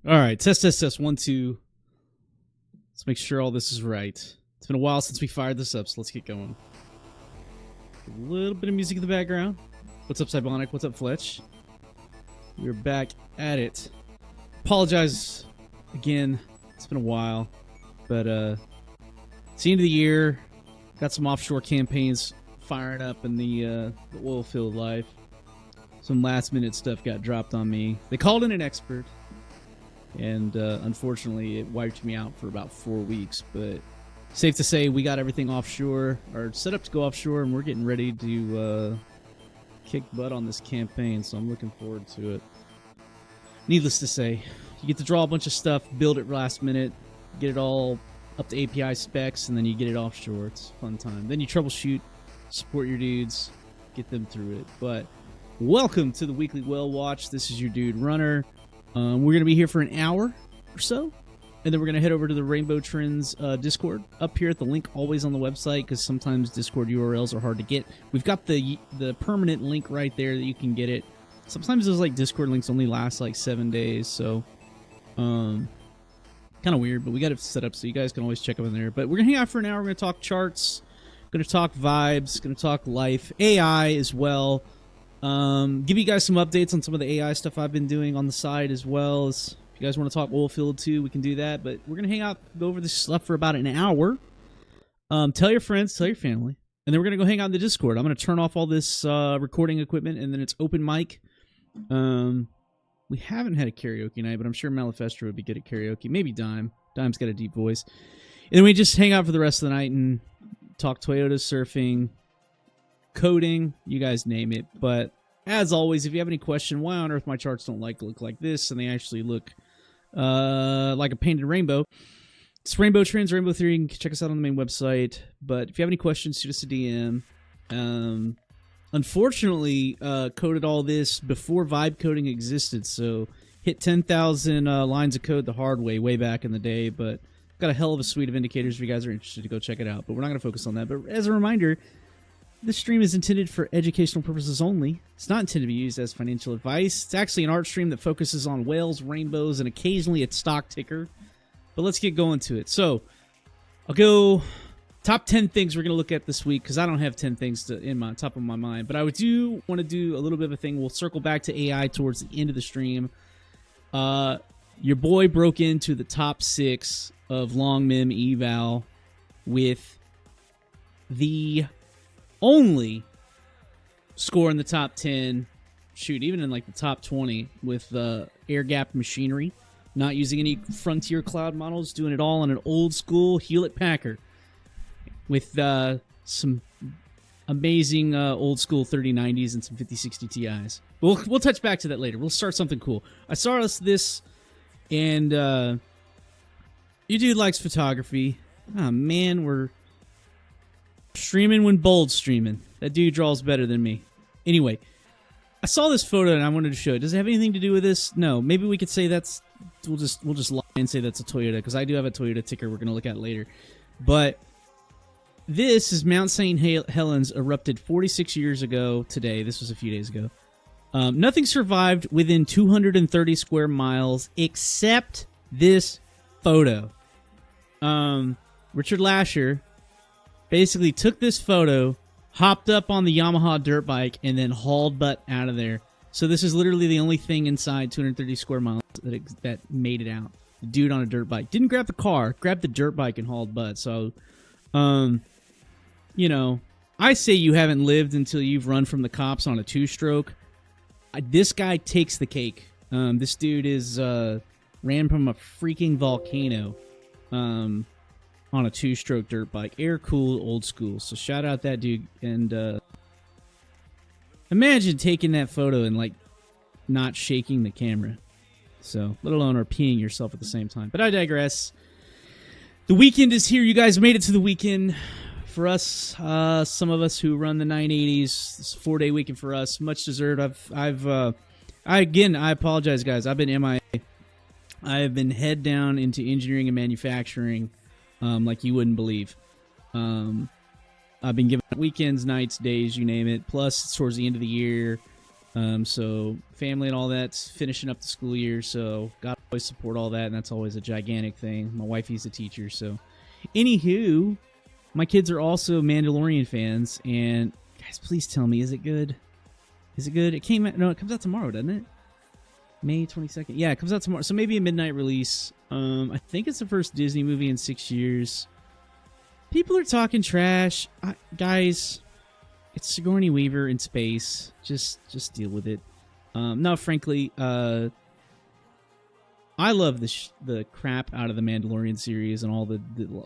All right, test. 1, 2. Let's make sure all this is right. It's been a while since we fired this up, so let's get going. A little bit of music in the background. What's up, Cybonic? What's up, Fletch? We're back at it. Apologize again. It's been a while, but it's the end of the year. Got some offshore campaigns firing up in the oil field life. Some last-minute stuff got dropped on me. They called in an expert, and unfortunately, it wiped me out for about 4 weeks. But safe to say, we got everything offshore, or set up to go offshore, and we're getting ready to kick butt on this campaign. So I'm looking forward to it. Needless to say, you get to draw a bunch of stuff, build it last minute, get it all up to API specs, and then you get it offshore. It's a fun time. Then you troubleshoot, support your dudes, get them through it. But welcome to the Weekly Whale Watch. This is your dude, Runner. We're going to be here for an hour or so, and then we're going to head over to the Rainbow Trends Discord up here at the link always on the website, because sometimes Discord URLs are hard to get. We've got the permanent link right there that you can get it. Sometimes those Discord links only last 7 days, so kind of weird, but we got it set up so you guys can always check them in there. But we're going to hang out for an hour. We're going to talk charts, going to talk vibes, going to talk life, AI as well. Give you guys some updates on some of the AI stuff I've been doing on the side, as well as if you guys want to talk oil field too, we can do that. But we're going to hang out, go over this stuff for about an hour. Tell your friends, tell your family, and then we're going to go hang out in the Discord. I'm going to turn off all this recording equipment, and then it's open mic. We haven't had a karaoke night, but I'm sure Malifestor would be good at karaoke. Maybe Dime. Dime's got a deep voice. And then we just hang out for the rest of the night and talk Toyota, surfing, coding, you guys name it. But as always, if you have any question, why on earth my charts don't look like this, and they actually look like a painted rainbow, it's Rainbow Trends, Rainbow Theory. You can check us out on the main website. But if you have any questions, shoot us a DM. Unfortunately, coded all this before vibe coding existed, so hit 10,000 lines of code the hard way back in the day, but got a hell of a suite of indicators if you guys are interested to go check it out. But we're not going to focus on that. But as a reminder, this stream is intended for educational purposes only. It's not intended to be used as financial advice. It's actually an art stream that focuses on whales, rainbows, and occasionally a stock ticker. But let's get going to it. So I'll go top 10 things we're going to look at this week, because I don't have 10 things in my top of my mind. But I do want to do a little bit of a thing. We'll circle back to AI towards the end of the stream. Your boy broke into the top 6 of long mem eval with the only score in the top 10, even in the top 20, with air-gapped machinery, not using any Frontier Cloud models, doing it all on an old-school Hewlett-Packard with some amazing old-school 3090s and some 5060 Ti's. We'll touch back to that later. We'll start something cool. I saw this, and your dude likes photography. Oh, man, we're streaming when Bold's streaming. That dude draws better than me. Anyway, I saw this photo and I wanted to show it. Does it have anything to do with this? No. Maybe we could say we'll just lie and say that's a Toyota, because I do have a Toyota ticker we're going to look at later. But this is Mount St. Helens, erupted 46 years ago today. This was a few days ago. Nothing survived within 230 square miles except this photo. Richard Lasher basically took this photo, hopped up on the Yamaha dirt bike, and then hauled butt out of there. So this is literally the only thing inside 230 square miles that made it out. The dude on a dirt bike. Didn't grab the car, grabbed the dirt bike and hauled butt. So, I say you haven't lived until you've run from the cops on a 2-stroke. This guy takes the cake. This dude ran from a freaking volcano on a 2-stroke dirt bike. Air-cooled, old school. So shout out that dude. And imagine taking that photo and, not shaking the camera. So, let alone or peeing yourself at the same time. But I digress. The weekend is here. You guys made it to the weekend. For us, some of us who run the 980s, it's a 4-day weekend for us. Much deserved. I apologize, guys. I've been MIA. I have been head down into engineering and manufacturing like you wouldn't believe. I've been given weekends, nights, days, you name it. Plus, it's towards the end of the year. So family and all that's finishing up the school year, so gotta always support all that, and that's always a gigantic thing. My wifey's a teacher, so anywho, my kids are also Mandalorian fans, and guys, please tell me, is it good? Is it good? It came out, no, it comes out tomorrow, doesn't it? May 22nd. Yeah, it comes out tomorrow. So maybe a midnight release. I think it's the first Disney movie in 6 years. People are talking trash. Guys, it's Sigourney Weaver in space. Just deal with it. No, frankly, I love the crap out of the Mandalorian series and all the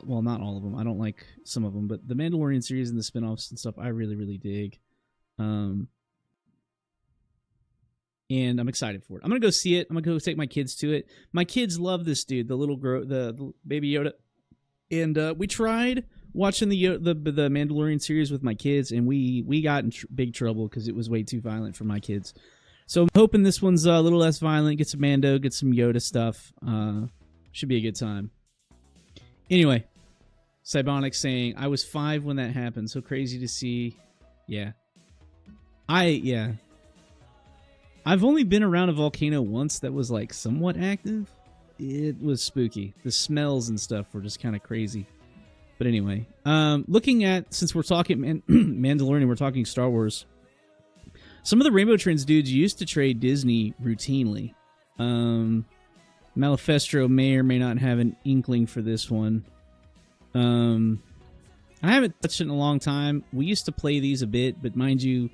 well, not all of them. I don't like some of them, but the Mandalorian series and the spinoffs and stuff, I really, really dig. And I'm excited for it. I'm gonna go see it. I'm gonna go take my kids to it. My kids love this dude, the baby Yoda. And we tried watching the Mandalorian series with my kids, and we got in big trouble because it was way too violent for my kids. So I'm hoping this one's a little less violent. Get some Mando, get some Yoda stuff. Should be a good time. Anyway, Cybonic saying, I was 5 when that happened. So crazy to see. Yeah. I've only been around a volcano once that was like somewhat active. It was spooky. The smells and stuff were just kind of crazy. But anyway, looking at, since we're talking Mandalorian, we're talking Star Wars. Some of the Rainbow Trends dudes used to trade Disney routinely. Malifestro may or may not have an inkling for this one. I haven't touched it in a long time. We used to play these a bit, but mind you,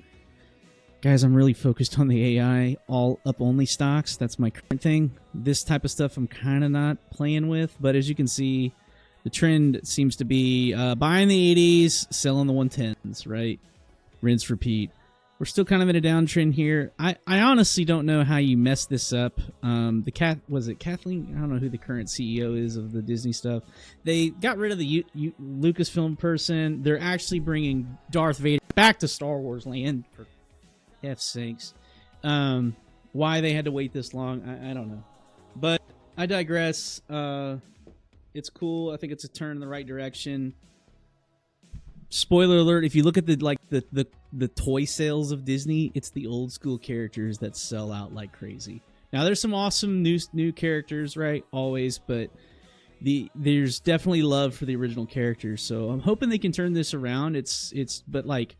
guys, I'm really focused on the AI all up only stocks. That's my current thing. This type of stuff I'm kind of not playing with, but as you can see, the trend seems to be buying the 80s, selling the 110s, right? Rinse, repeat. We're still kind of in a downtrend here. I honestly don't know how you mess this up. Was it Kathleen? I don't know who the current CEO is of the Disney stuff. They got rid of the Lucasfilm person. They're actually bringing Darth Vader back to Star Wars land, for F's sakes. Why they had to wait this long, I don't know. But I digress. It's cool. I think it's a turn in the right direction. Spoiler alert, if you look at the toy sales of Disney, it's the old school characters that sell out like crazy. Now there's some awesome new characters, right? Always, but there's definitely love for the original characters. So I'm hoping they can turn this around. But like,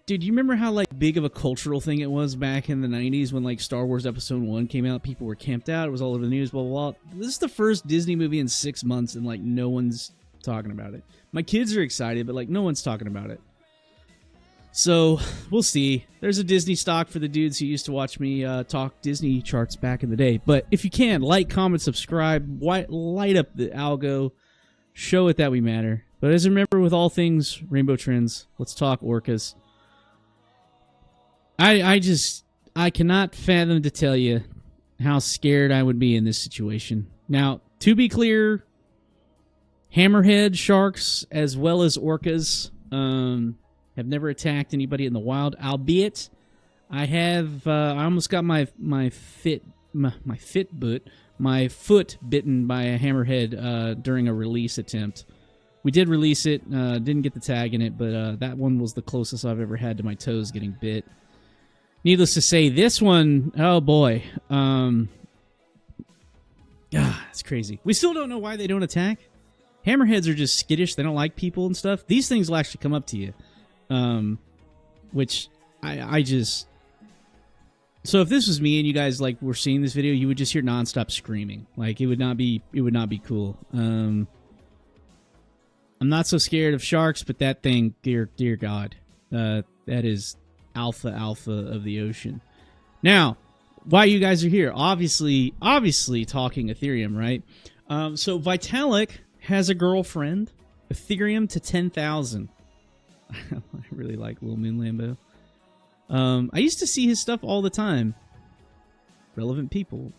dude, you remember how like big of a cultural thing it was back in the 90s when like Star Wars Episode 1 came out? People were camped out. It was all over the news, blah, blah, blah. This is the first Disney movie in 6 months and like no one's talking about it. My kids are excited, but like no one's talking about it. So we'll see. There's a Disney stock for the dudes who used to watch me talk Disney charts back in the day. But if you can, like, comment, subscribe, light up the algo, show it that we matter. But as remember with all things Rainbow Trends, let's talk orcas. I cannot fathom to tell you how scared I would be in this situation. Now, to be clear, hammerhead sharks as well as orcas have never attacked anybody in the wild, albeit I have I almost got my foot bitten by a hammerhead during a release attempt. We did release it, didn't get the tag in it, but that one was the closest I've ever had to my toes getting bit. Needless to say, this one, oh boy, it's crazy. We still don't know why they don't attack. Hammerheads are just skittish. They don't like people and stuff. These things will actually come up to you. Which I just... So if this was me and you guys like were seeing this video, you would just hear nonstop screaming. Like, it would not be cool. I'm not so scared of sharks, but that thing, dear God, that is alpha of the ocean. Now, why you guys are here? Obviously talking Ethereum, right? So Vitalik has a girlfriend. Ethereum to 10,000. I really like Lil Moon Lambo. I used to see his stuff all the time. Relevant people.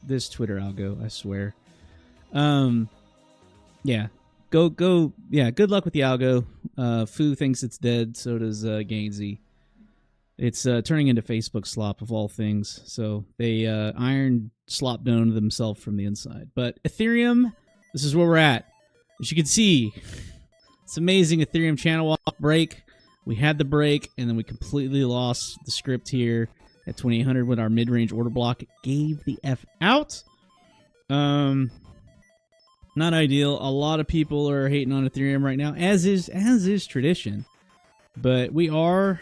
This Twitter algo, I swear. Yeah. Go. Yeah, good luck with the algo. Foo thinks it's dead, so does Gainsey. It's turning into Facebook slop of all things. So they iron slop down themselves from the inside. But Ethereum, this is where we're at. As you can see, it's amazing. Ethereum channel walk break. We had the break, and then we completely lost the script here at 2800 when our mid-range order block gave the F out. Not ideal. A lot of people are hating on Ethereum right now, as is tradition. But we are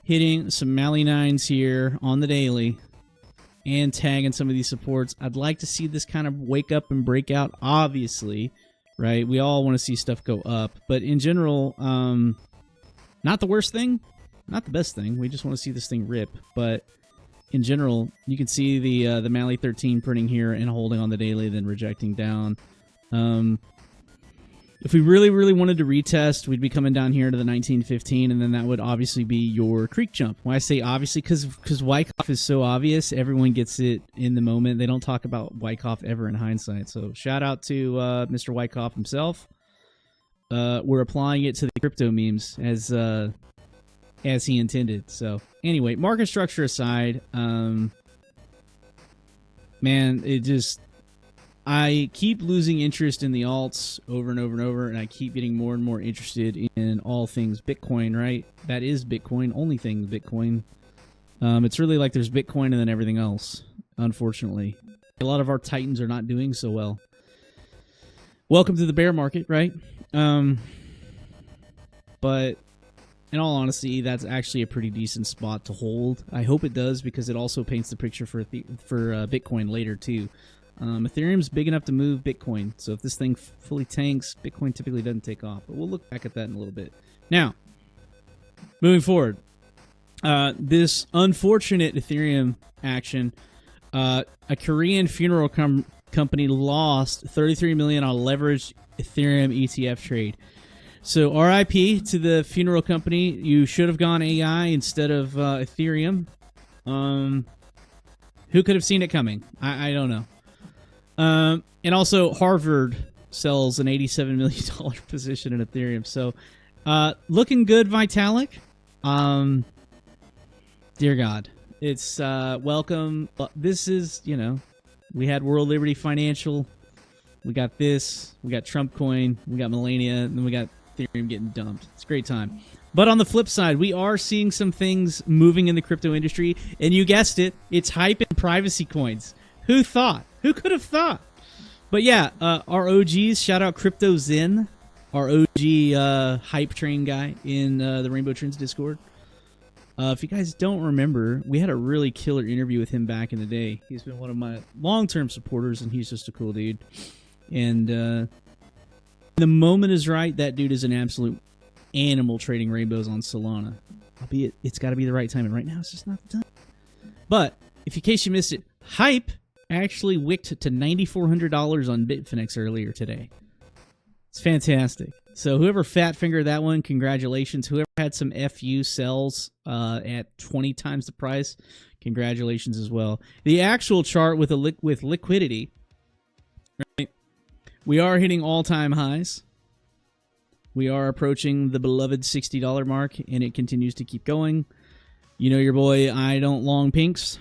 hitting some Mali 9s here on the daily and tagging some of these supports. I'd like to see this kind of wake up and break out, obviously, right? We all want to see stuff go up. But in general, not the worst thing, not the best thing. We just want to see this thing rip. But in general, you can see the Mali 13 printing here and holding on the daily, then rejecting down. If we really, really wanted to retest, we'd be coming down here to the 1915, and then that would obviously be your creek jump. When I say obviously, because Wyckoff is so obvious, everyone gets it in the moment. They don't talk about Wyckoff ever in hindsight. So shout out to Mr. Wyckoff himself. We're applying it to the crypto memes as he intended. So anyway, market structure aside, man, it just... I keep losing interest in the alts over and over and over, and I keep getting more and more interested in all things Bitcoin, right? That is Bitcoin, only thing Bitcoin. It's really like there's Bitcoin and then everything else, unfortunately. A lot of our titans are not doing so well. Welcome to the bear market, right? But in all honesty, that's actually a pretty decent spot to hold. I hope it does, because it also paints the picture for Bitcoin later, too. Ethereum's big enough to move Bitcoin, so if this thing fully tanks, Bitcoin typically doesn't take off. But we'll look back at that in a little bit. Now, moving forward, this unfortunate Ethereum action, a Korean funeral company lost $33 million on a leveraged Ethereum ETF trade. So RIP to the funeral company. You should have gone AI instead of Ethereum. Who could have seen it coming? I don't know. And also, Harvard sells an $87 million position in Ethereum. So, looking good, Vitalik. Dear God. It's, welcome. This is, we had World Liberty Financial. We got this. We got Trump Coin. We got Melania. And then we got Ethereum getting dumped. It's a great time. But on the flip side, we are seeing some things moving in the crypto industry. And you guessed it. It's hype and privacy coins. Who thought? Who could have thought? But yeah, our OGs, shout out Crypto Zen, our OG hype train guy in the Rainbow Trends Discord. If you guys don't remember, we had a really killer interview with him back in the day. He's been one of my long-term supporters, and he's just a cool dude. And the moment is right, that dude is an absolute animal trading rainbows on Solana. Albeit, it's got to be the right time, and right now it's just not the time. But, in case you missed it, hype actually wicked to $9,400 on Bitfinex earlier today. It's fantastic. So whoever fat fingered that one, congratulations. Whoever had some FU sells at 20 times the price, congratulations as well. The actual chart with liquidity, right? We are hitting all-time highs. We are approaching the beloved $60 mark, and it continues to keep going. You know your boy, I don't long pinks.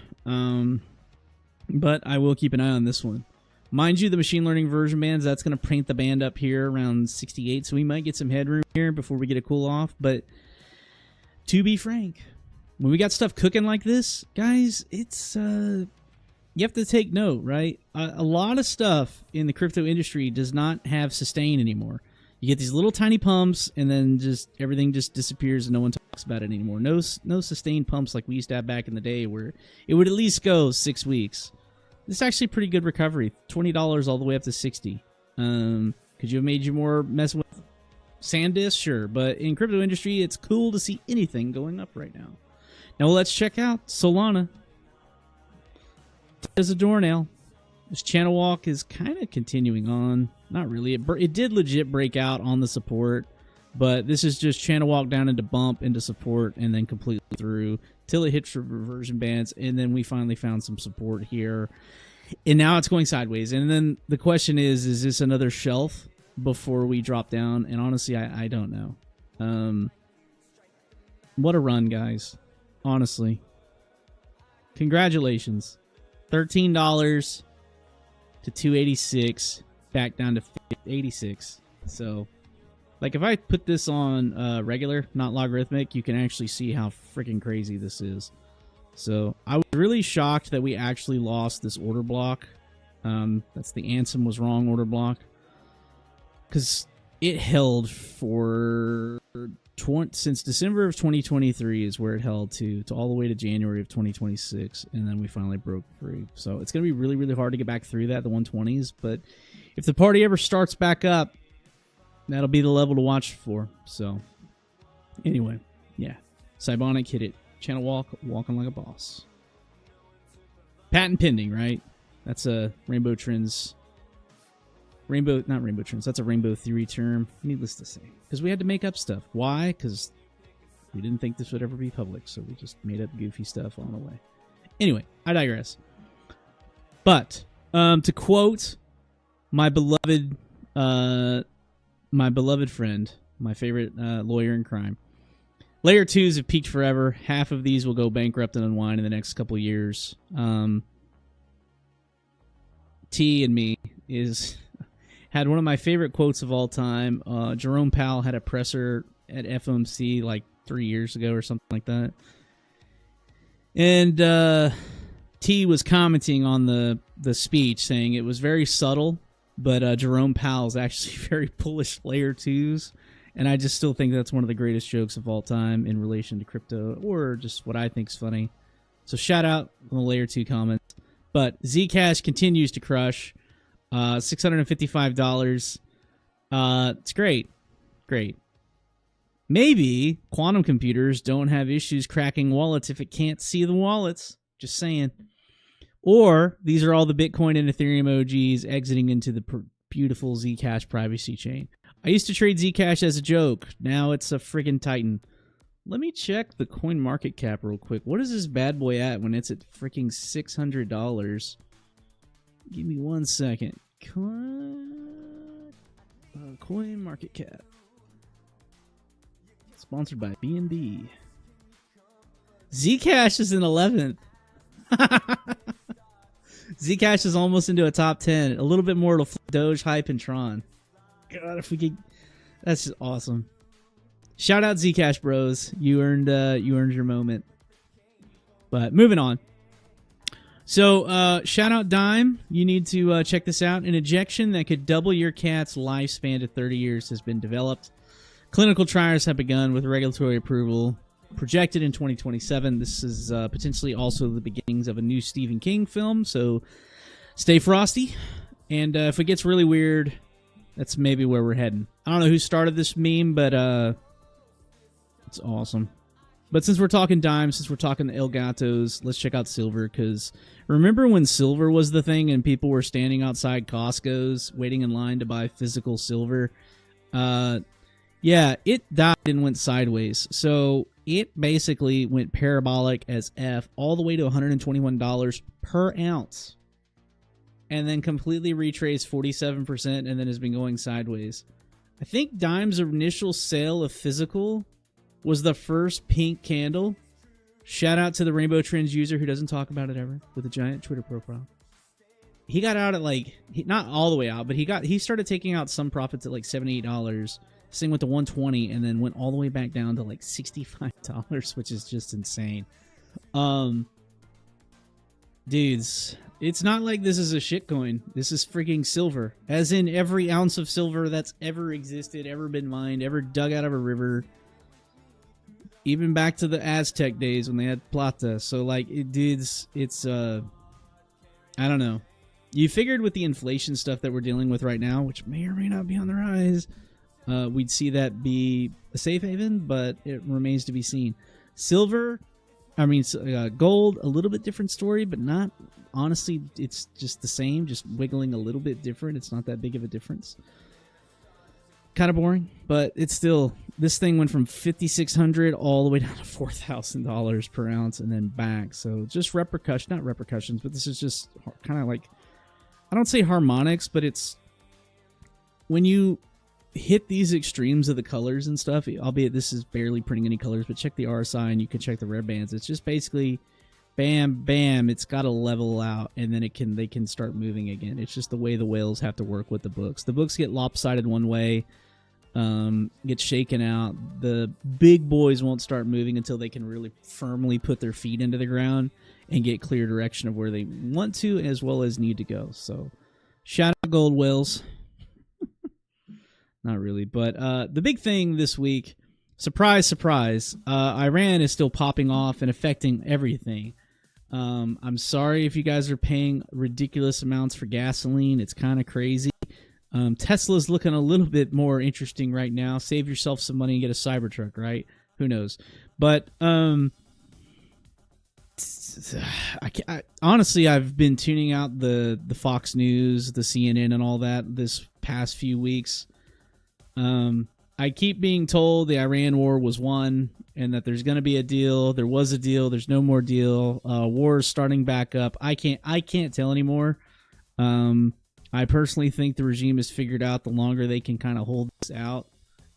But I will keep an eye on this one. Mind you, the machine learning version bands, that's going to paint the band up here around 68, so we might get some headroom here before we get a cool off. But to be frank, when we got stuff cooking like this, guys, it's you have to take note, right? A lot of stuff in the crypto industry does not have sustain anymore. You get these little tiny pumps, and then just everything just disappears, and no one talks about it anymore. No sustained pumps like we used to have back in the day, where it would at least go 6 weeks. This is actually pretty good recovery. $20 all the way up to $60. Could you have made you more messing with SanDisk? Sure. But in crypto industry, it's cool to see anything going up right now. Now let's check out Solana. As a doornail. This channel walk is kind of continuing on. Not really. It did legit break out on the support. But this is just channel walk down into bump, into support, and then completely through till it hits reversion bands, and then we finally found some support here. And now it's going sideways. And then the question is this another shelf before we drop down? And honestly, I don't know. What a run, guys. Honestly. Congratulations. $13 to $286, back down to $86. So Like, if I put this on regular, not logarithmic, you can actually see how freaking crazy this is. So, I was really shocked that we actually lost this order block. That's the Ansem was wrong order block. Because it held for... since December of 2023 is where it held to all the way to January of 2026, and then we finally broke free. So it's going to be really, really hard to get back through that, the 120s. But if the party ever starts back up, that'll be the level to watch for. So anyway, yeah. Cybonic hit it. Channel walk, walking like a boss. Patent pending, right? That's a Rainbow Trends. Not Rainbow Trends. That's a Rainbow Theory term. Needless to say. Because we had to make up stuff. Why? Because we didn't think this would ever be public. So we just made up goofy stuff on the way. Anyway, I digress. But to quote my beloved friend, my favorite lawyer in crime, Layer 2s have peaked forever. Half of these will go bankrupt and unwind in the next couple years. T and me had one of my favorite quotes of all time. Jerome Powell had a presser at FOMC like 3 years ago or something like that. And T was commenting on the speech, saying it was very subtle, but Jerome Powell's actually very bullish Layer 2s. And I just still think that's one of the greatest jokes of all time in relation to crypto, or just what I think is funny. So shout out on the Layer 2 comments. But Zcash continues to crush. $655. It's great. Great. Maybe quantum computers don't have issues cracking wallets if it can't see the wallets. Just saying. Or these are all the Bitcoin and Ethereum OGs exiting into the beautiful Zcash privacy chain. I used to trade Zcash as a joke. Now it's a friggin' titan. Let me check the coin market cap real quick. What is this bad boy at when it's at freaking $600? Give me 1 second. Coin market cap. Sponsored by BNB. Zcash is in 11th. Zcash is almost into a top 10. A little bit more to Doge, Hype, and Tron. God, if we could... That's just awesome. Shout out Zcash bros. You earned your moment. But moving on. So, shout out Dime. You need to check this out. An injection that could double your cat's lifespan to 30 years has been developed. Clinical trials have begun with regulatory approval projected in 2027. This is potentially also the beginnings of a new Stephen King film, so stay frosty. And if it gets really weird, that's maybe where we're heading. I don't know who started this meme, but it's awesome. But since we're talking dimes, since we're talking the El Gatos, let's check out silver, because remember when silver was the thing and people were standing outside Costco's waiting in line to buy physical silver? Yeah, it died and went sideways. So it basically went parabolic as F all the way to $121 per ounce. And then completely retraced 47% and then has been going sideways. I think Dime's initial sale of physical was the first pink candle. Shout out to the Rainbow Trends user who doesn't talk about it ever with a giant Twitter profile. He got out at like, not all the way out, but he started taking out some profits at like $78. This thing went to $120 and then went all the way back down to like $65, which is just insane. Dudes, it's not like this is a shitcoin. This is freaking silver. As in every ounce of silver that's ever existed, ever been mined, ever dug out of a river. Even back to the Aztec days when they had plata. So, like, dudes, it's, I don't know. You figured with the inflation stuff that we're dealing with right now, which may or may not be on the rise, we'd see that be a safe haven, but it remains to be seen. Silver, gold, a little bit different story, but not, honestly, it's just the same, just wiggling a little bit different. It's not that big of a difference. Kind of boring, but it's still, this thing went from $5,600 all the way down to $4,000 per ounce and then back. So just not repercussions, but this is just kind of like, I don't say harmonics, but it's when you hit these extremes of the colors and stuff, albeit this is barely printing any colors, but check the RSI and you can check the red bands. It's just basically bam, bam, it's got to level out, and then they can start moving again. It's just the way the whales have to work with the books. The books get lopsided one way. gets shaken out. The big boys won't start moving until they can really firmly put their feet into the ground and get clear direction of where they want to as well as need to go. So shout out gold whales. Not really, but the big thing this week, surprise, surprise, Iran is still popping off and affecting everything. I'm sorry if you guys are paying ridiculous amounts for gasoline. It's kind of crazy. Tesla's looking a little bit more interesting right now. Save yourself some money and get a Cybertruck, right? Who knows? But honestly, I've been tuning out the Fox News, the CNN, and all that this past few weeks. I keep being told the Iran war was won and that there's going to be a deal. There was a deal. There's no more deal. War is starting back up. I can't tell anymore. I personally think the regime has figured out the longer they can kind of hold this out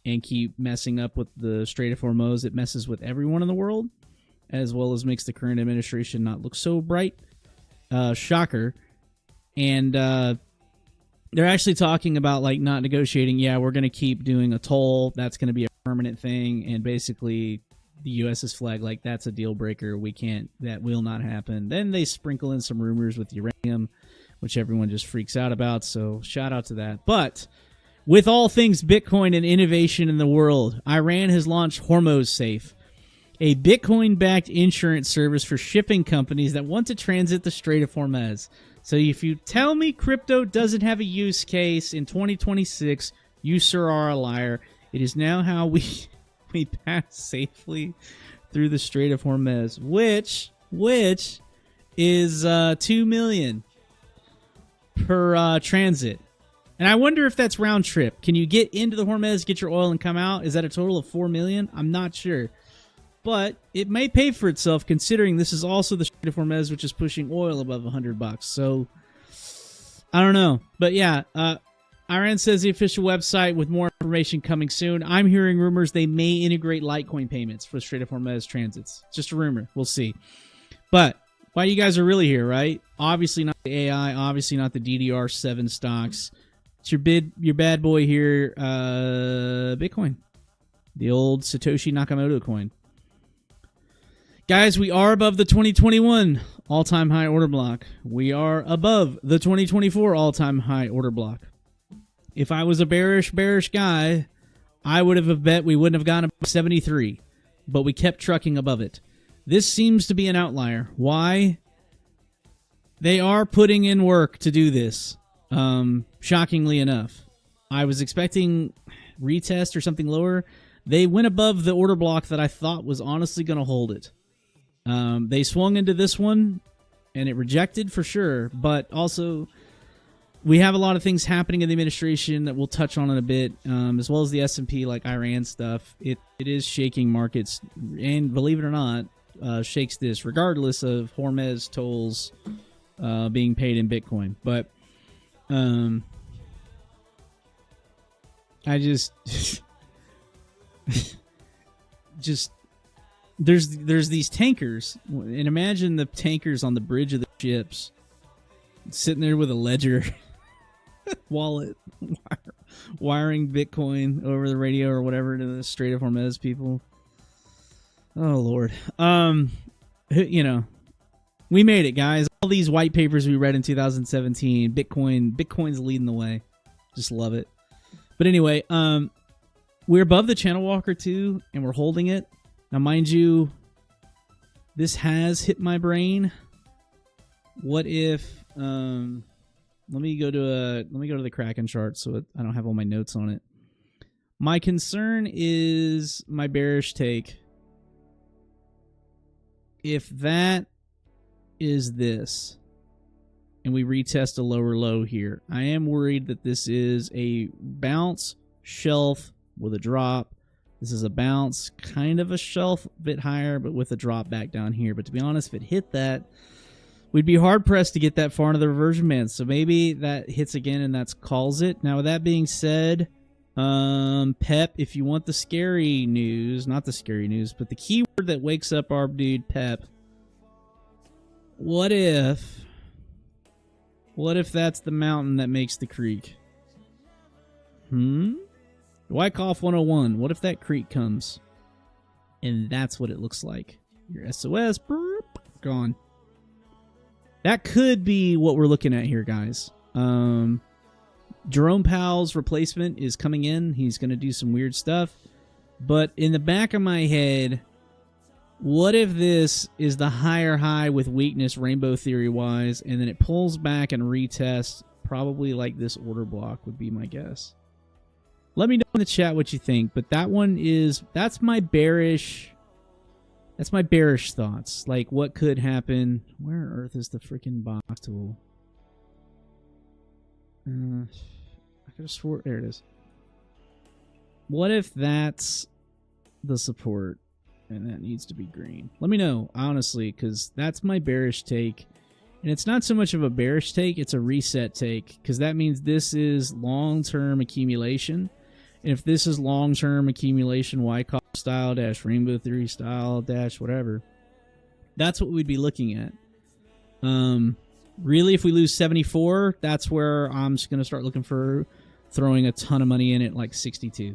and keep messing up with the Strait of Hormuz, it messes with everyone in the world, as well as makes the current administration not look so bright. Shocker. And they're actually talking about like not negotiating. Yeah, we're going to keep doing a toll. That's going to be a permanent thing. And basically the U.S.'s flag, like that's a deal breaker. We can't, that will not happen. Then they sprinkle in some rumors with uranium, which everyone just freaks out about. So shout out to that. But with all things Bitcoin and innovation in the world, Iran has launched Hormuz Safe, a Bitcoin-backed insurance service for shipping companies that want to transit the Strait of Hormuz. So if you tell me crypto doesn't have a use case in 2026, you, sir, are a liar. It is now how we pass safely through the Strait of Hormuz, which is $2 million per transit. And I wonder if that's round trip. Can you get into the Hormuz, get your oil, and come out? Is that a total of $4 million? I'm not sure. But it may pay for itself considering this is also the Strait of Hormuz, which is pushing oil above $100. So, I don't know. But yeah, Iran says the official website with more information coming soon. I'm hearing rumors they may integrate Litecoin payments for the Strait of Hormuz transits. Just a rumor. We'll see. But why you guys are really here, right? Obviously not the AI. Obviously not the DDR7 stocks. It's your bad boy here, Bitcoin. The old Satoshi Nakamoto coin. Guys, we are above the 2021 all-time high order block. We are above the 2024 all-time high order block. If I was a bearish guy, I would have bet we wouldn't have gone above 73, but we kept trucking above it. This seems to be an outlier. Why? They are putting in work to do this, shockingly enough. I was expecting retest or something lower. They went above the order block that I thought was honestly going to hold it. They swung into this one, and it rejected for sure, but also we have a lot of things happening in the administration that we'll touch on in a bit, as well as the S&P, like Iran stuff. It is shaking markets, and believe it or not, shakes this, regardless of Hormuz tolls being paid in Bitcoin. But I just... There's these tankers, and imagine the tankers on the bridge of the ships sitting there with a ledger wallet wiring Bitcoin over the radio or whatever to the Strait of Hormuz people. Oh Lord. You know, we made it, guys. All these white papers we read in 2017, Bitcoin's leading the way. Just love it. But anyway, we're above the channel walker too, and we're holding it. Now, mind you, this has hit my brain. What if? Let me go to the Kraken chart so I don't have all my notes on it. My concern is my bearish take. If that is this, and we retest a lower low here, I am worried that this is a bounce shelf with a drop. This is a bounce, kind of a shelf, a bit higher, but with a drop back down here. But to be honest, if it hit that, we'd be hard-pressed to get that far into the reversion band. So maybe that hits again and that calls it. Now, with that being said, Pep, if you want the scary news, not the scary news, but the keyword that wakes up our dude Pep, what if that's the mountain that makes the creek? What Wyckoff 101. What if that creek comes? And that's what it looks like. Your SOS, gone. That could be what we're looking at here, guys. Jerome Powell's replacement is coming in. He's going to do some weird stuff. But in the back of my head, what if this is the higher high with weakness rainbow theory-wise, and then it pulls back and retests, probably like this order block would be my guess. Let me know in the chat what you think. But that one that's my bearish thoughts. Like, what could happen? Where on earth is the freaking box tool? I could have swore. There it is. What if that's the support and that needs to be green? Let me know, honestly, because that's my bearish take. And it's not so much of a bearish take, it's a reset take, because that means this is long-term accumulation. And if this is long-term accumulation, Wyckoff style dash rainbow theory style dash whatever, that's what we'd be looking at. Really, if we lose 74, that's where I'm just going to start looking for throwing a ton of money in it, like 62,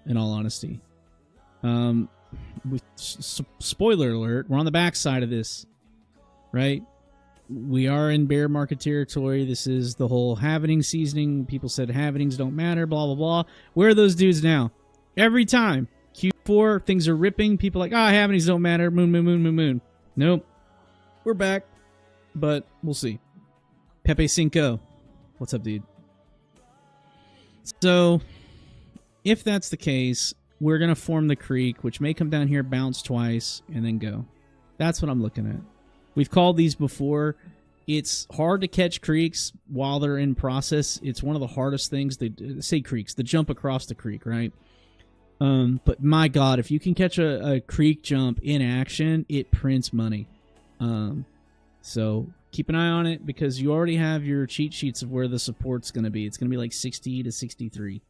in all honesty. Spoiler alert, we're on the backside of this, right? We are in bear market territory. This is the whole halvening seasoning. People said halvenings don't matter, blah, blah, blah. Where are those dudes now? Every time. Q4, things are ripping. People are like, halvenings don't matter. Moon, moon, moon, moon, moon. Nope. We're back. But we'll see. Pepe Cinco. What's up, dude? So, if that's the case, we're going to form the creek, which may come down here, bounce twice, and then go. That's what I'm looking at. We've called these before. It's hard to catch creeks while they're in process. It's one of the hardest things. They say creeks, the jump across the creek, right? But my God, if you can catch a creek jump in action, it prints money. So keep an eye on it, because you already have your cheat sheets of where the support's going to be. It's going to be like 60 to 63.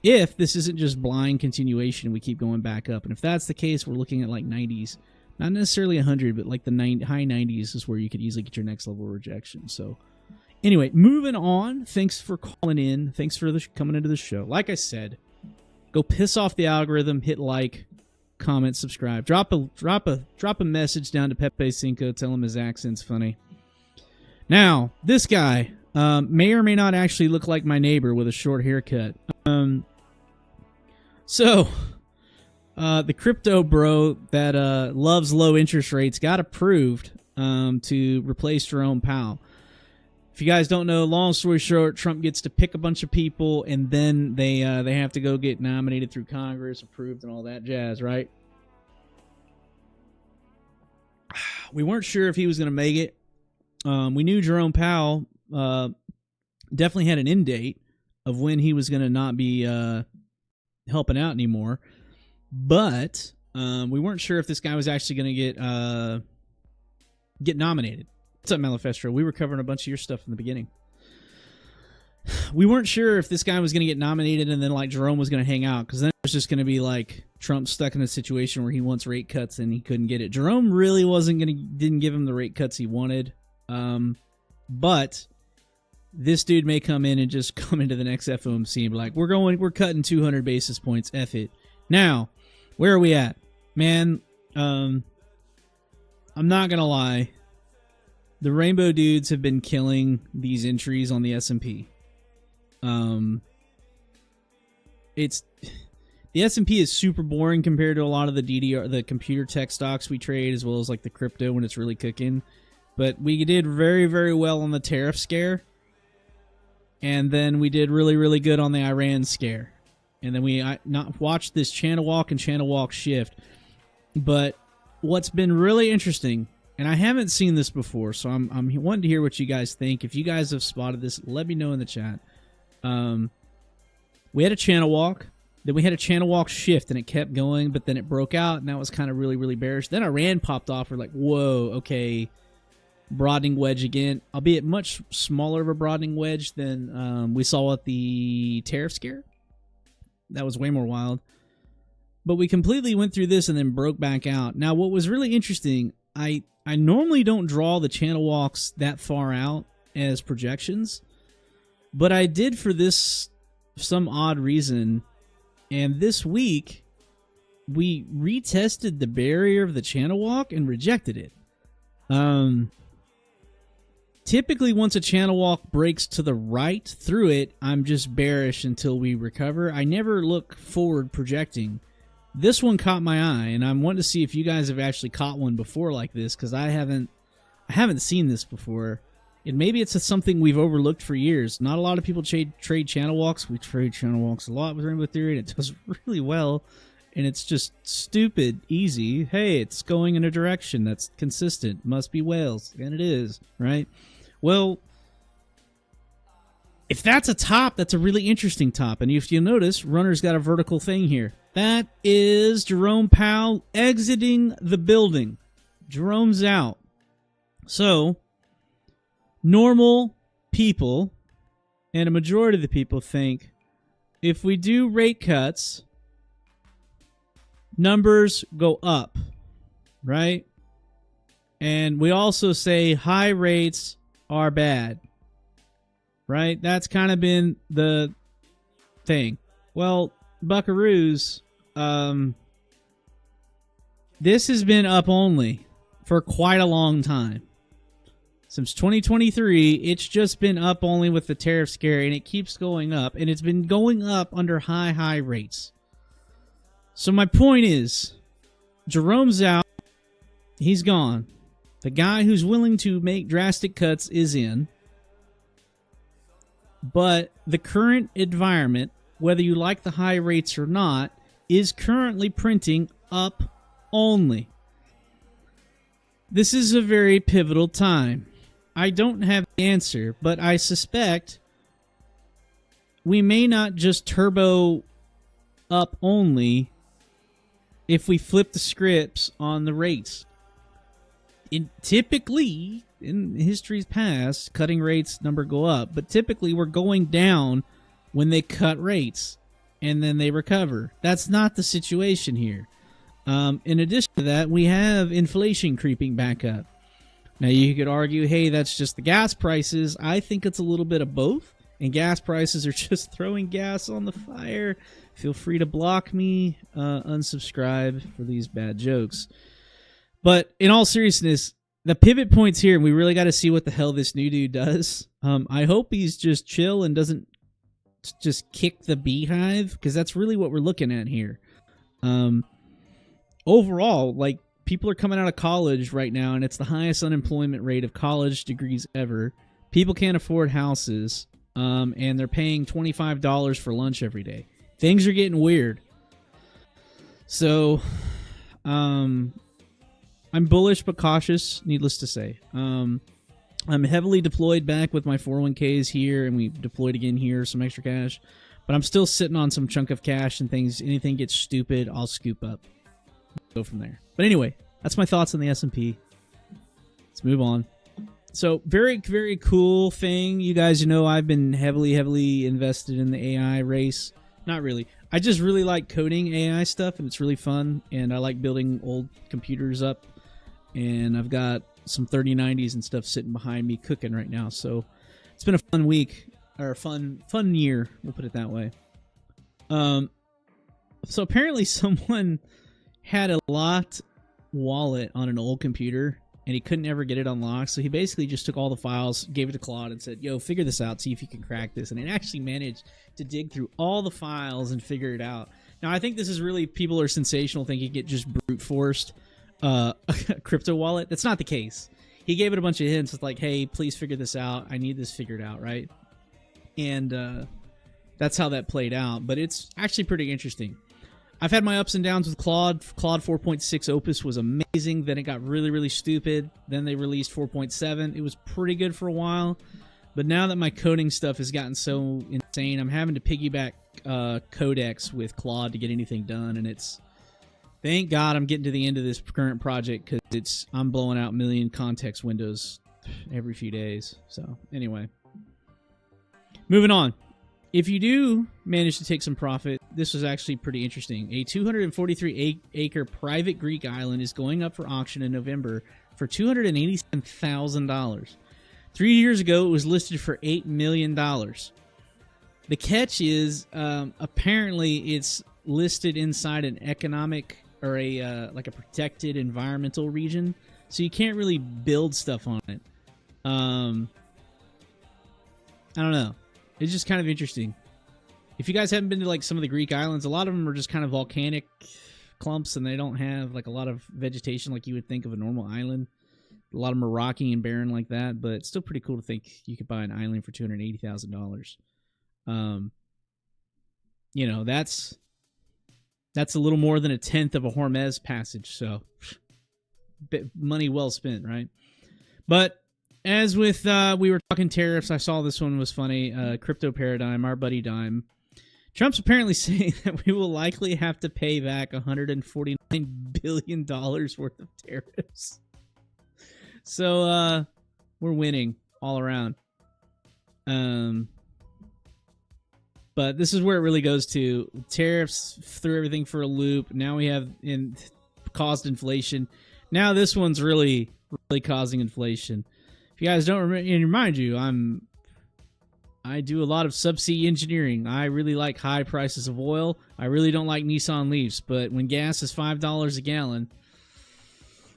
If this isn't just blind continuation, we keep going back up. And if that's the case, we're looking at like 90s. Not necessarily 100, but like the high 90s is where you could easily get your next level rejection. So anyway, moving on. Thanks for calling in. Thanks for coming into the show. Like I said, go piss off the algorithm, hit like, comment, subscribe. Drop a message down to Pepe Cinco. Tell him his accent's funny. Now, this guy may or may not actually look like my neighbor with a short haircut. The crypto bro that loves low interest rates got approved to replace Jerome Powell. If you guys don't know, long story short, Trump gets to pick a bunch of people, and then they have to go get nominated through Congress, approved, and all that jazz, right? We weren't sure if he was going to make it. We knew Jerome Powell definitely had an end date of when he was going to not be helping out anymore. But we weren't sure if this guy was actually going to get nominated. What's up, Malifestro? We were covering a bunch of your stuff in the beginning. We weren't sure if this guy was going to get nominated and then like Jerome was going to hang out, because then it was just going to be like Trump stuck in a situation where he wants rate cuts and he couldn't get it. Jerome really didn't give him the rate cuts he wanted. But this dude may come in and just come into the next FOMC and be like, we're cutting 200 basis points. F it. Now, where are we at? Man, I'm not going to lie. The Rainbow dudes have been killing these entries on the S&P. The S&P is super boring compared to a lot of the DDR, the computer tech stocks we trade, as well as like the crypto when it's really cooking. But we did very, very well on the tariff scare. And then we did really, really good on the Iran scare. And then we watched this channel walk and channel walk shift. But what's been really interesting, and I haven't seen this before, so I'm wanting to hear what you guys think. If you guys have spotted this, let me know in the chat. We had a channel walk. Then we had a channel walk shift, and it kept going, but then it broke out, and that was kind of really, really bearish. Then Iran popped off. We're like, whoa, okay. Broadening wedge again, albeit much smaller of a broadening wedge than we saw at the tariff scare. That was way more wild. But we completely went through this and then broke back out. Now, what was really interesting, I normally don't draw the channel walks that far out as projections, but I did for this some odd reason. And this week, we retested the barrier of the channel walk and rejected it. Typically, once a channel walk breaks to the right through it, I'm just bearish until we recover. I never look forward projecting. This one caught my eye, and I'm wanting to see if you guys have actually caught one before like this, because I haven't seen this before. And maybe it's something we've overlooked for years. Not a lot of people trade channel walks. We trade channel walks a lot with Rainbow Theory, and it does really well. And it's just stupid easy. Hey, it's going in a direction that's consistent. Must be whales. And it is, right? Well, if that's a top, that's a really interesting top. And if you notice, runner's got a vertical thing here. That is Jerome Powell exiting the building. Jerome's out. So, normal people, and a majority of the people think, if we do rate cuts, numbers go up, right? And we also say high rates are bad, right? That's kind of been the thing. Well, buckaroos, this has been up only for quite a long time. Since 2023, it's just been up only with the tariff scare, and it keeps going up, and it's been going up under high rates. So my point is, Jerome's out. He's gone. The guy who's willing to make drastic cuts is in. But the current environment, whether you like the high rates or not, is currently printing up only. This is a very pivotal time. I don't have the answer, but I suspect we may not just turbo up only if we flip the scripts on the rates. Typically, in history's past, cutting rates number go up, but typically we're going down when they cut rates and then they recover. That's not the situation here. In addition to that, we have inflation creeping back up. Now, you could argue, hey, that's just the gas prices. I think it's a little bit of both, and gas prices are just throwing gas on the fire. Feel free to block me, unsubscribe for these bad jokes. But in all seriousness, the pivot points here, and we really got to see what the hell this new dude does. I hope he's just chill and doesn't just kick the beehive, because that's really what we're looking at here. Overall, like, people are coming out of college right now, and it's the highest unemployment rate of college degrees ever. People can't afford houses, and they're paying $25 for lunch every day. Things are getting weird. So, I'm bullish but cautious, needless to say. I'm heavily deployed back with my 401ks here, and we deployed again here, some extra cash. But I'm still sitting on some chunk of cash and things. Anything gets stupid, I'll scoop up. Go from there. But anyway, that's my thoughts on the S&P. Let's move on. So, very, very cool thing. You guys know I've been heavily invested in the AI race. Not really. I just really like coding AI stuff, and it's really fun. And I like building old computers up. And I've got some 3090s and stuff sitting behind me cooking right now. So, it's been a fun week, or a fun year. We'll put it that way. So, apparently someone had a locked wallet on an old computer, and he couldn't ever get it unlocked. So he basically just took all the files, gave it to Claude, and said, yo, figure this out, see if you can crack this. And it actually managed to dig through all the files and figure it out. Now, I think this is really, people are sensational thinking it just brute forced a crypto wallet. That's not the case. He gave it a bunch of hints. It's like, hey, please figure this out. I need this figured out, right? And that's how that played out. But it's actually pretty interesting. I've had my ups and downs with Claude. Claude 4.6 Opus was amazing. Then it got really stupid. Then they released 4.7. It was pretty good for a while. But now that my coding stuff has gotten so insane, I'm having to piggyback codecs with Claude to get anything done. And it's, thank God I'm getting to the end of this current project, because I'm blowing out million context windows every few days. So anyway, moving on. If you do manage to take some profit, this was actually pretty interesting. A 243-acre private Greek island is going up for auction in November for $287,000. 3 years ago, it was listed for $8 million. The catch is, apparently, it's listed inside an economic or a like a protected environmental region, so you can't really build stuff on it. I don't know. It's just kind of interesting. If you guys haven't been to like some of the Greek islands, a lot of them are just kind of volcanic clumps, and they don't have like a lot of vegetation like you would think of a normal island. A lot of them are rocky and barren like that, but it's still pretty cool to think you could buy an island for $280,000. You know, that's a little more than a tenth of a Hormuz passage, so money well spent, right? But as with we were talking tariffs, I saw this one was funny. Crypto Paradigm, our buddy Dime. Trump's apparently saying that we will likely have to pay back $149 billion worth of tariffs. So we're winning all around. But this is where it really goes to. Tariffs threw everything for a loop. Now we have caused inflation. Now this one's really causing inflation. If you guys don't remember, and remind you, I do a lot of subsea engineering. I really like high prices of oil. I really don't like Nissan Leafs, but when gas is $5 a gallon,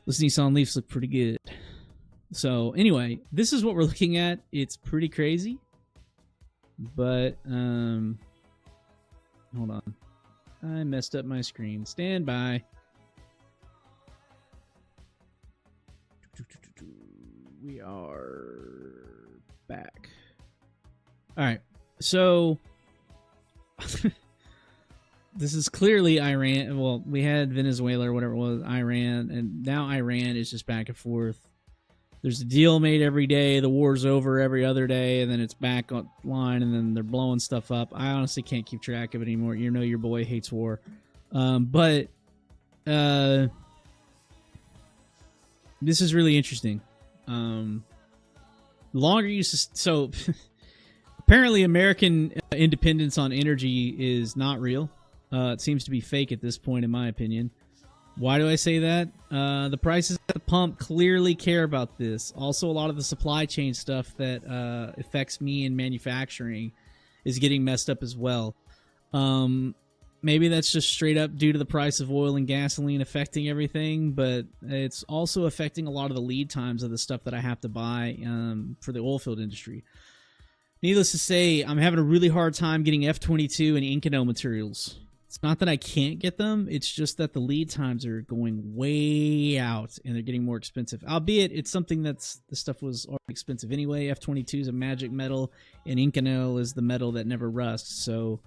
those Nissan Leafs look pretty good. So anyway, this is what we're looking at. It's pretty crazy. But, hold on. I messed up my screen. Stand by. We are back. All right. So, this is clearly Iran. Well, we had Venezuela or whatever it was, Iran, and now Iran is just back and forth. There's a deal made every day. The war's over every other day, and then it's back online, and then they're blowing stuff up. I honestly can't keep track of it anymore. You know, your boy hates war. But this is really interesting. Longer use. So apparently, American independence on energy is not real. It seems to be fake at this point, in my opinion. Why do I say that? The prices at the pump clearly care about this. Also, a lot of the supply chain stuff that affects me in manufacturing is getting messed up as well. Maybe that's just straight up due to the price of oil and gasoline affecting everything, but it's also affecting a lot of the lead times of the stuff that I have to buy for the oilfield industry. Needless to say, I'm having a really hard time getting F-22 and Inconel materials. It's not that I can't get them, it's just that the lead times are going way out and they're getting more expensive. Albeit, it's something the stuff was already expensive anyway. F-22 is a magic metal, and Inconel is the metal that never rusts. So,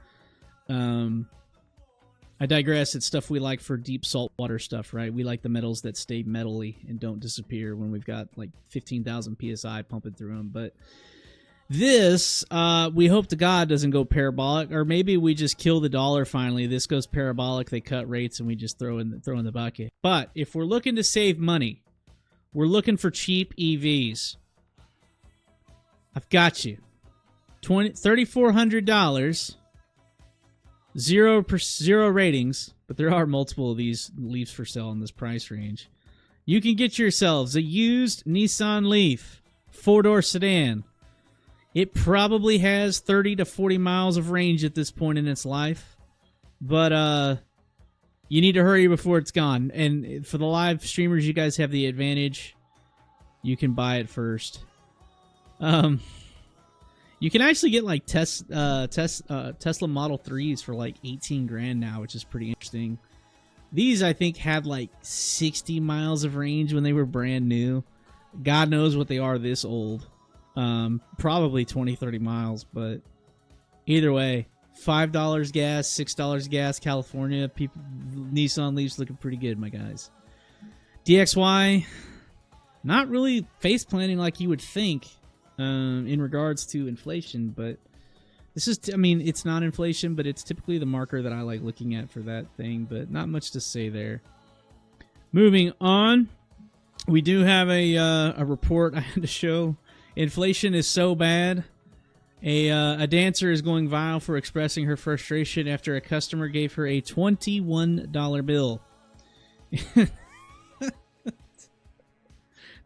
I digress. It's stuff we like for deep saltwater stuff, right? We like the metals that stay metally and don't disappear when we've got like 15,000 PSI pumping through them. But this, we hope to God doesn't go parabolic, or maybe we just kill the dollar finally. This goes parabolic, they cut rates, and we just throw in the bucket. But if we're looking to save money, we're looking for cheap EVs. I've got you. $3,400. Zero ratings, but there are multiple of these Leafs for sale in this price range. You can get yourselves a used Nissan Leaf 4-door sedan. It probably has 30 to 40 miles of range at this point in its life, but you need to hurry before it's gone. And for the live streamers, you guys have the advantage. You can buy it first. You can actually get like Tesla Model 3s for like 18 grand now, which is pretty interesting. These, I think, had like 60 miles of range when they were brand new. God knows what they are this old. Probably 20, 30 miles, but either way, $5 gas, $6 gas, California. Nissan Leafs looking pretty good, my guys. DXY, not really face planting like you would think. In regards to inflation, but this is, I mean, it's not inflation, but it's typically the marker that I like looking at for that thing, but not much to say there. Moving on, we do have a report I had to show. Inflation is so bad. A dancer is going viral for expressing her frustration after a customer gave her a $21 bill.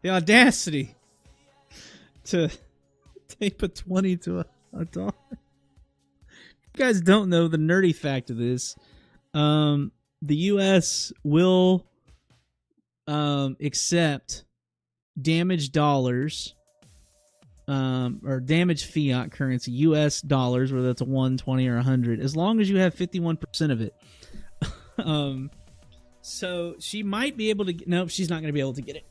The audacity to tape a 20 to a dollar. You guys don't know the nerdy fact of this. the U.S. will accept damaged dollars or damaged fiat currency, U.S. dollars, whether that's a 1, 20, or 100, as long as you have 51% of it. So she might be able to get, nope, she's not going to be able to get it.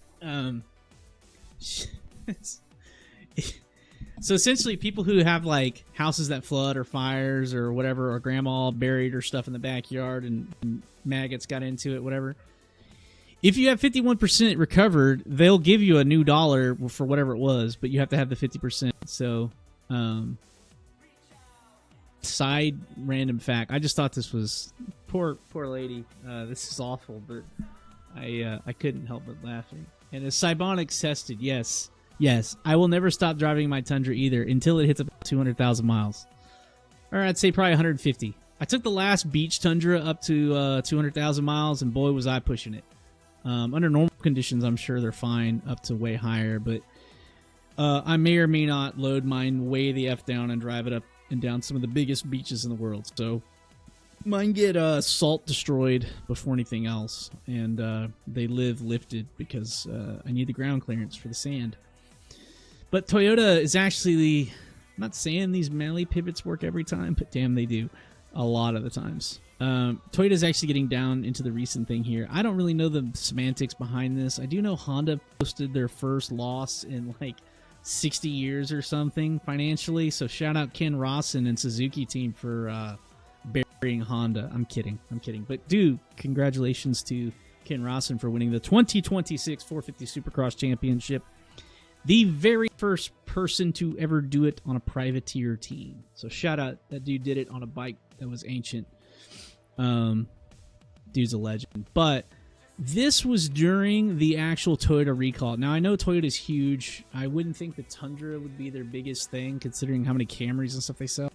So essentially, people who have like houses that flood or fires or whatever, or grandma buried her stuff in the backyard and maggots got into it, whatever. If you have 51% recovered, they'll give you a new dollar for whatever it was, but you have to have the 50%. So, side random fact. I just thought this was poor lady. This is awful, but I couldn't help but laughing. And as Cybonics tested, yes, I will never stop driving my Tundra either until it hits about 200,000 miles, or I'd say probably 150. I took the last beach Tundra up to 200,000 miles, and boy was I pushing it. Under normal conditions, I'm sure they're fine up to way higher, but I may or may not load mine way the F down and drive it up and down some of the biggest beaches in the world. So mine get salt destroyed before anything else, and they live lifted because I need the ground clearance for the sand. But Toyota is actually, I'm not saying these melee pivots work every time, but damn, they do a lot of the times. Toyota is actually getting down into the recent thing here. I don't really know the semantics behind this. I do know Honda posted their first loss in like 60 years or something financially. So shout out Ken Rawson and Suzuki team for burying Honda. I'm kidding. But dude, congratulations to Ken Rawson for winning the 2026 450 Supercross Championship. The very first person to ever do it on a privateer team. So shout out, that dude did it on a bike that was ancient. Dude's a legend. But this was during the actual Toyota recall. Now, I know Toyota's huge. I wouldn't think the Tundra would be their biggest thing, considering how many Camrys and stuff they sell.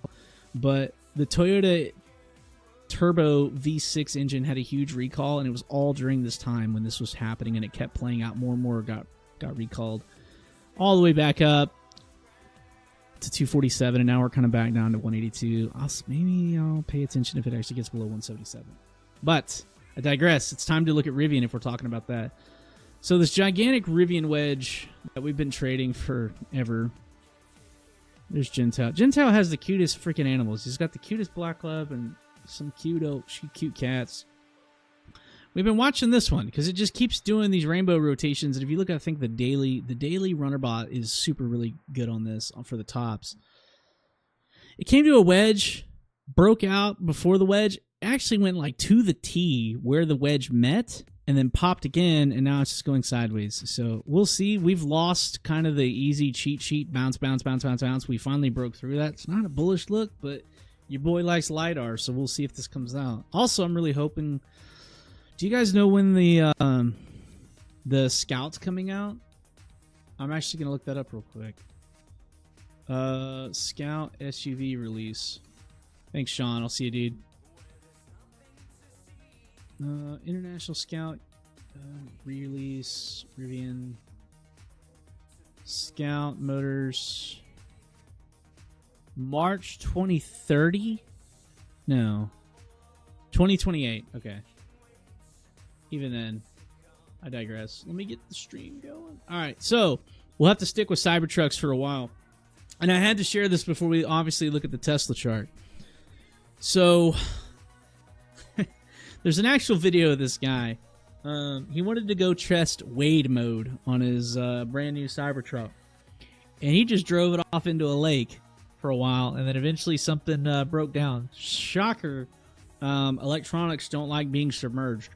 But the Toyota Turbo V6 engine had a huge recall, and it was all during this time when this was happening, and it kept playing out. More and more got recalled. All the way back up to 247, and now we're kind of back down to 182. Maybe I'll pay attention if it actually gets below 177. But I digress. It's time to look at Rivian if we're talking about that. So this gigantic Rivian wedge that we've been trading forever. There's Gentile. Gentile has the cutest freaking animals. He's got the cutest black lab and some cute cats. We've been watching this one because it just keeps doing these rainbow rotations. And if you look, I think the daily runner bot is really good on this for the tops. It came to a wedge, broke out before the wedge, actually went like to the T where the wedge met, and then popped again, and now it's just going sideways. So we'll see. We've lost kind of the easy cheat sheet, bounce. We finally broke through that. It's not a bullish look, but your boy likes LiDAR, so we'll see if this comes out. Also, I'm really hoping... Do you guys know when the Scout's coming out? I'm actually going to look that up real quick. Scout SUV release. Thanks, Sean. I'll see you, dude. International Scout release. Rivian. Scout Motors. March 2030? No. 2028. Okay. Even then, I digress. Let me get the stream going. All right, so we'll have to stick with Cybertrucks for a while. And I had to share this before we obviously look at the Tesla chart. So there's an actual video of this guy. He wanted to go test Wade mode on his brand new Cybertruck. And he just drove it off into a lake for a while, and then eventually something broke down. Shocker. Electronics don't like being submerged.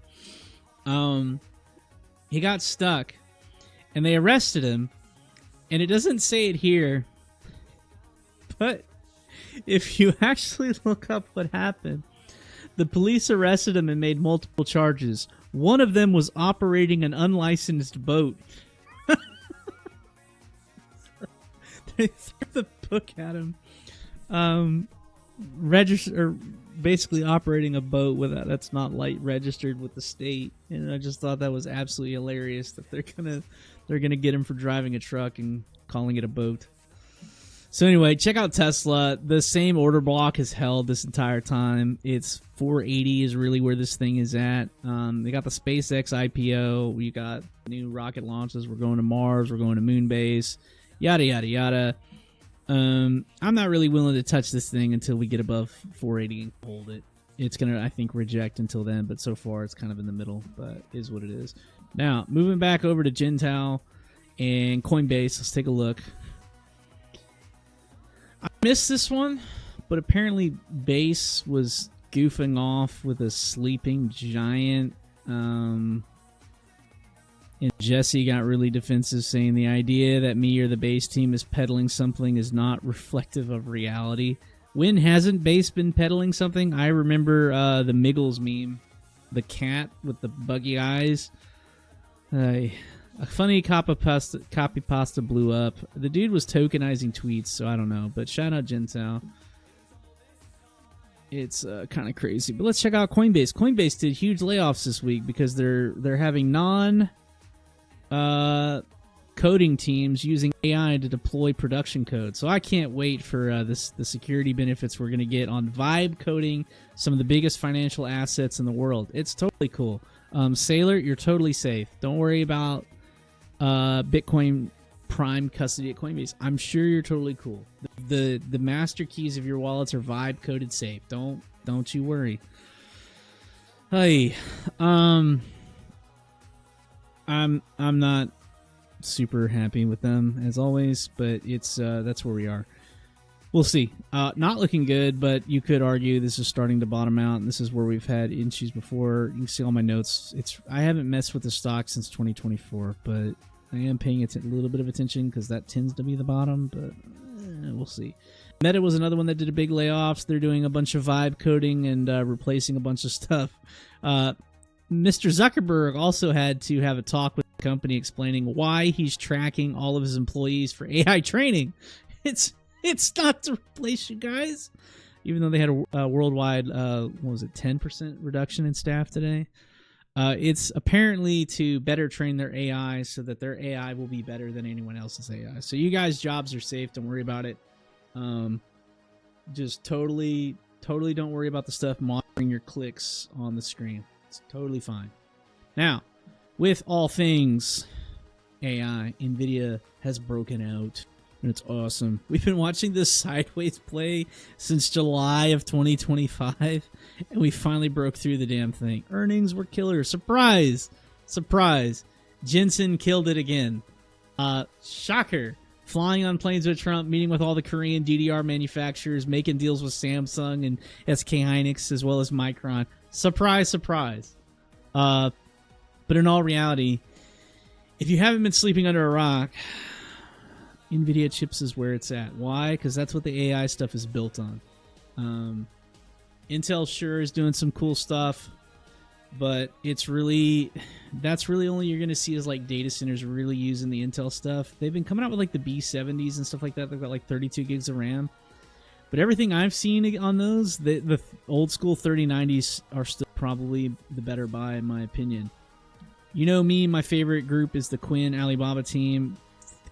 He got stuck, and they arrested him, and it doesn't say it here, but if you actually look up what happened, the police arrested him and made multiple charges. One of them was operating an unlicensed boat. They threw the book at him. Basically operating a boat that's not registered with the state, and I just thought that was absolutely hilarious that they're gonna get him for driving a truck and calling it a boat. So anyway, check out Tesla. The same order block has held this entire time. It's 480 is really where this thing is at. They got the SpaceX IPO. We got new rocket launches. We're going to Mars. We're going to moon base. Yada, yada, yada. I'm not really willing to touch this thing until we get above 480 and hold it. It's going to, I think, reject until then, but so far it's kind of in the middle, but is what it is. Now, moving back over to Gentile and Coinbase, let's take a look. I missed this one, but apparently Base was goofing off with a sleeping giant. And Jesse got really defensive, saying the idea that me or the Base team is peddling something is not reflective of reality. When hasn't Base been peddling something? I remember the Miggles meme, the cat with the buggy eyes. A funny copy pasta blew up. The dude was tokenizing tweets, so I don't know. But shout out Gentile. It's kind of crazy. But let's check out Coinbase. Coinbase did huge layoffs this week because they're having coding teams using AI to deploy production code. So I can't wait for the security benefits we're going to get on Vibe coding some of the biggest financial assets in the world. It's totally cool. Sailor, you're totally safe. Don't worry about Bitcoin Prime custody at Coinbase. I'm sure you're totally cool. The master keys of your wallets are Vibe coded safe. Don't you worry. Hey, I'm not super happy with them as always, but it's that's where we are. We'll see. Not looking good, but you could argue this is starting to bottom out, and this is where we've had issues before. You can see all my notes. I haven't messed with the stock since 2024, but I am paying a little bit of attention because that tends to be the bottom, but we'll see. Meta was another one that did a big layoffs. They're doing a bunch of vibe coding and replacing a bunch of stuff. Mr. Zuckerberg also had to have a talk with the company explaining why he's tracking all of his employees for AI training. It's not to replace you guys, even though they had a worldwide, 10% reduction in staff today. It's apparently to better train their AI so that their AI will be better than anyone else's AI. So you guys' jobs are safe. Don't worry about it. Just totally don't worry about the stuff monitoring your clicks on the screen. It's totally fine. Now, with all things AI, NVIDIA has broken out. And it's awesome. We've been watching this sideways play since July of 2025, and we finally broke through the damn thing. Earnings were killer. Surprise! Surprise! Jensen killed it again. Shocker. Flying on planes with Trump, meeting with all the Korean DDR manufacturers, making deals with Samsung and SK Hynix as well as Micron. Surprise, surprise. But in all reality, if you haven't been sleeping under a rock, NVIDIA chips is where it's at. Why? Because that's what the AI stuff is built on. Intel sure is doing some cool stuff, but that's really all you're going to see is like data centers really using the Intel stuff. They've been coming out with like the B70s and stuff like that. They've got like 32 gigs of RAM. But everything I've seen on those, the old school 3090s are still probably the better buy in my opinion. You know me, my favorite group is the Quinn Alibaba team.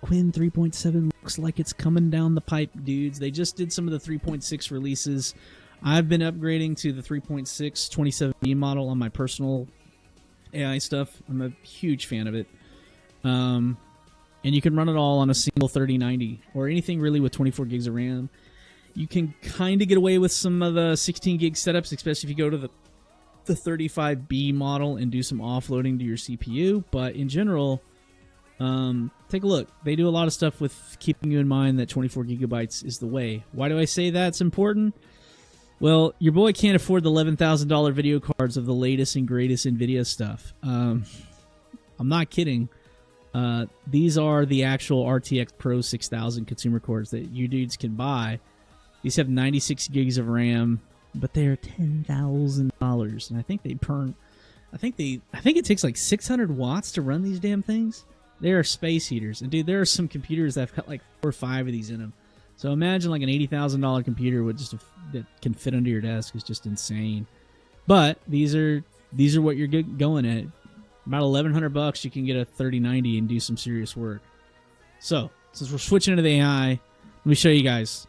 Quinn 3.7 looks like it's coming down the pipe, dudes. They just did some of the 3.6 releases. I've been upgrading to the 3.6 27B model on my personal AI stuff. I'm a huge fan of it. And you can run it all on a single 3090 or anything really with 24 gigs of RAM. You can kind of get away with some of the 16 gig setups, especially if you go to the 35B model and do some offloading to your CPU. But in general, take a look. They do a lot of stuff with keeping you in mind that 24 gigabytes is the way. Why do I say that's important? Well, your boy can't afford the $11,000 video cards of the latest and greatest NVIDIA stuff. I'm not kidding. These are the actual RTX Pro 6000 consumer cards that you dudes can buy. These have 96 gigs of RAM, but they're $10,000, and I think they burn. I think it takes like 600 watts to run these damn things. They are space heaters. And dude, there are some computers that have got like 4 or 5 of these in them. So imagine like an $80,000 computer that can fit under your desk is just insane. But these are what you're going at. About $1,100 you can get a 3090 and do some serious work. So, since we're switching to the AI, Let me show you guys.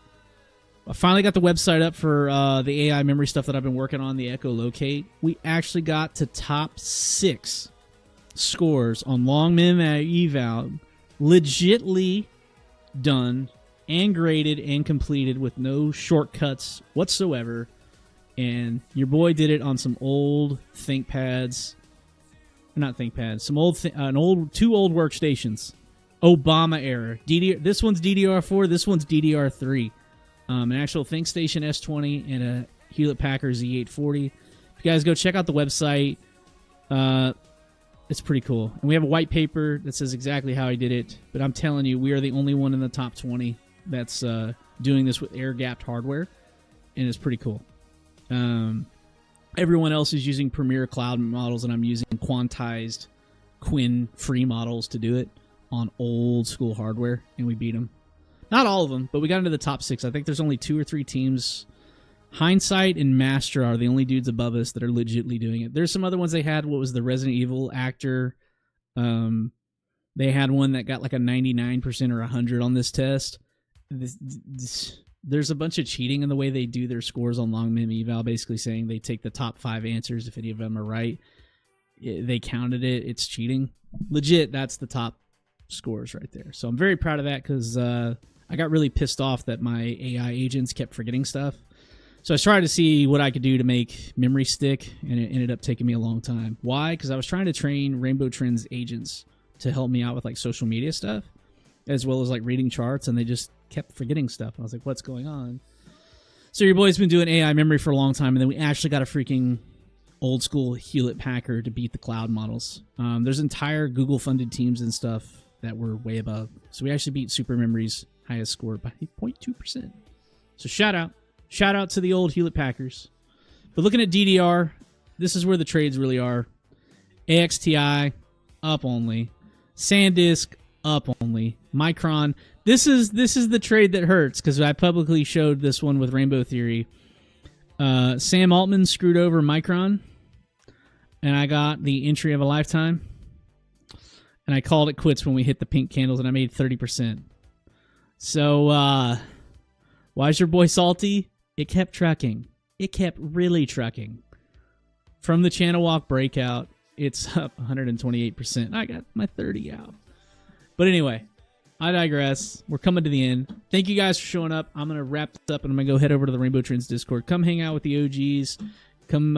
I finally got the website up for the AI memory stuff that I've been working on, the echolocate. We actually got to top 6 scores on long mem eval, legitly done and graded and completed with no shortcuts whatsoever. And your boy did it on some old ThinkPads. Not ThinkPads. Some old, two old workstations. Obama era. This one's DDR4. This one's DDR3. An actual ThinkStation S20 and a Hewlett-Packard Z840. If you guys go check out the website, it's pretty cool. And we have a white paper that says exactly how I did it. But I'm telling you, we are the only one in the top 20 that's doing this with air-gapped hardware. And it's pretty cool. Everyone else is using Premier Cloud models, and I'm using quantized Quinn free models to do it on old school hardware, and we beat them. Not all of them, but we got into the top 6. I think there's only 2 or 3 teams. Hindsight and Master are the only dudes above us that are legitimately doing it. There's some other ones they had. What was the Resident Evil actor? They had one that got like a 99% or 100 on this test. There's a bunch of cheating in the way they do their scores on long mem eval, basically saying they take the top 5 answers. If any of them are right, they counted it. It's cheating. Legit, that's the top scores right there. So I'm very proud of that because I got really pissed off that my AI agents kept forgetting stuff. So I tried to see what I could do to make memory stick, and it ended up taking me a long time. Why? Because I was trying to train Rainbow Trends agents to help me out with like social media stuff, as well as like reading charts, and they just kept forgetting stuff. I was like, what's going on? So your boy's been doing AI memory for a long time, and then we actually got a freaking old school Hewlett-Packard to beat the cloud models. There's entire Google-funded teams and stuff that were way above. So we actually beat Super Memory's highest score by 0.2%. So shout out to the old Hewlett-Packards. But looking at DDR, this is where the trades really are. AXTI, up only. SanDisk, up only. Micron, this is the trade that hurts because I publicly showed this one with Rainbow Theory. Sam Altman screwed over Micron, and I got the entry of a lifetime. And I called it quits when we hit the pink candles, and I made 30%. So, why is your boy salty? It kept trucking. It kept really trucking. From the channel walk breakout, it's up 128%. I got my 30 out. But anyway, I digress. We're coming to the end. Thank you guys for showing up. I'm going to wrap this up, and I'm going to go head over to the Rainbow Trends Discord. Come hang out with the OGs. Come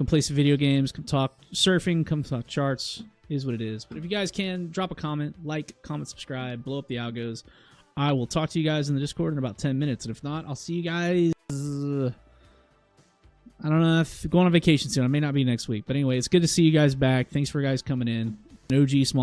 play some video games. Come talk surfing. Come talk charts. It is what it is. But if you guys can, drop a comment, like, comment, subscribe, blow up the algos. I will talk to you guys in the Discord in about 10 minutes. And if not, I'll see you guys. I don't know if going on vacation soon. I may not be next week. But anyway, it's good to see you guys back. Thanks for guys coming in. OG small.